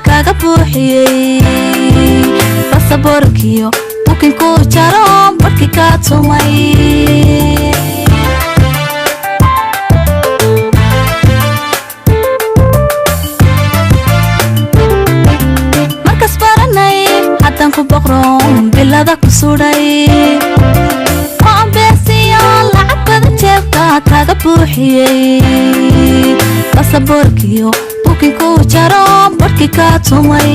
kaga buuxiyey basaboorkiyo buukinku jaro barkii ka tumay markas baranay haddaan ku boqron bilada ku sudhay oo beesiyo lacag badan jeebka kaga buuxiyey basaboorkiyo buukinku jaro barkii ka tumay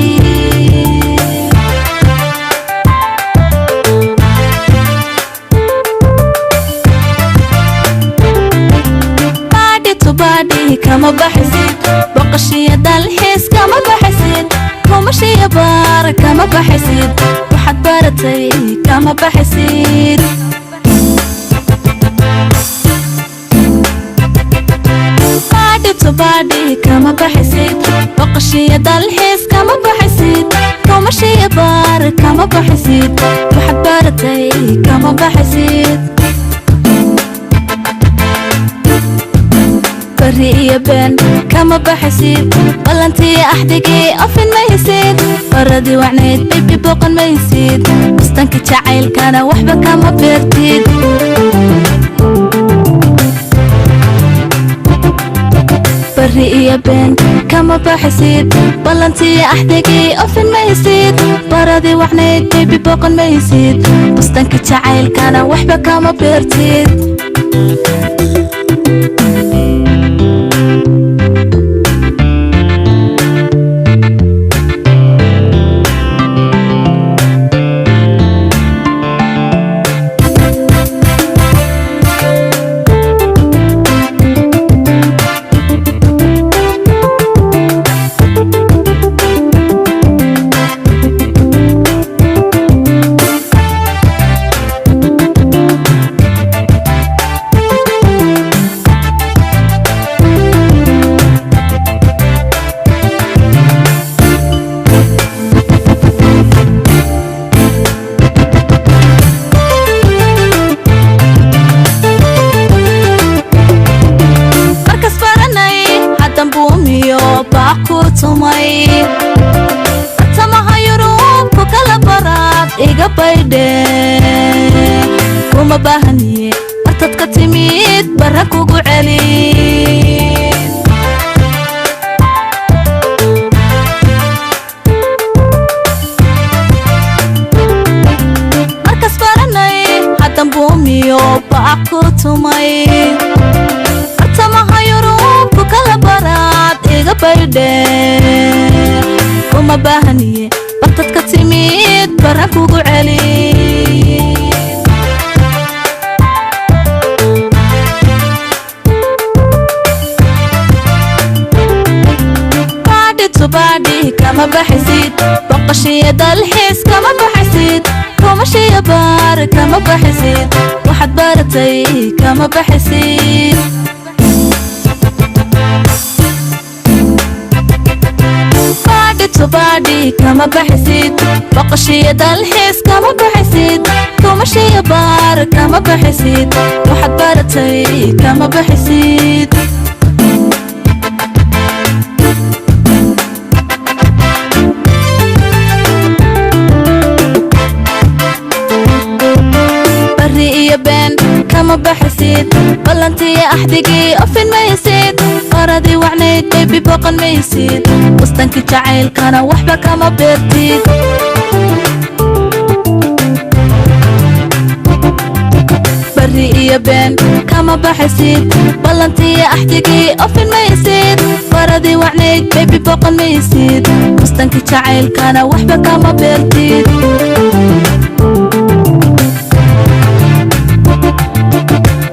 baadi kama baxsid baqashiya dalxiis kama baxsid kumashiya baar kama baxsid waxaad baratay kama baxsid baadi kama baxsid baqashiya dalxiis kama baxsid kumashiya baar kama baxsid waxaad baratay kama baxsid بريء بن كما بحسيد بلانتي أحدقي أفن ما يسيد فردي وعنيد بيبي بوقن ما يسيد بستنك تعايل كان وحبة كما بيرتيد بريء بن كما بحسيد بلانتي أحدقي أفن ما يسيد فردي وعنيد بيبي بوقن ما يسيد بستنك تعايل كان وحبة كما بيرتيد kuma baahaniye martad ka timid barra kugu celin markas baranay haddan buumiyo baaq ku tumay artamaha yurubku kala baraad iga baydhe kuma baahaniye martad ka timid barra kugu celin baadi kama baxsid baqashiya dalxiis kama baxsid kumashiya baar kama baxsid waxaad baratay kama baxsid baadi kama baxsid baqashiya dalxiis kama baxsid kumashiya baar kama baxsid waxaad baratay kama baxsid كما بحسيد بلانتي أحدقي أفن ما يسيد أراضي وعنيد بيبي بوقن ما يسيد وستنك تعايل كان وحبة كما بيرتيد بريء بن كما بحسيد بلانتي أحدقي أفن ما يسيد أراضي وعنيد بيبي بوقن ما يسيد وستنك تعايل كان وحبة كما بيرتيد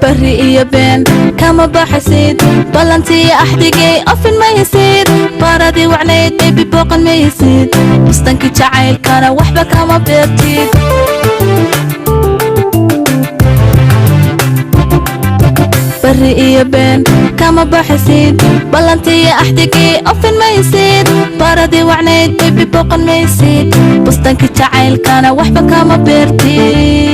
بريء بن كما بحسيد بلانتي أحدقي أفن ما يسيد باردي وعنيد بيبي بوقن ما يسيد وستنك تعايل كان وحبة كما بيرتيد بريء بن كما بحسيد بلانتي أحدقي أفن ما يسيد باردي وعنيد بيبي بوقن ما يسيد وستنك تعايل كان وحبة كما بيرتيد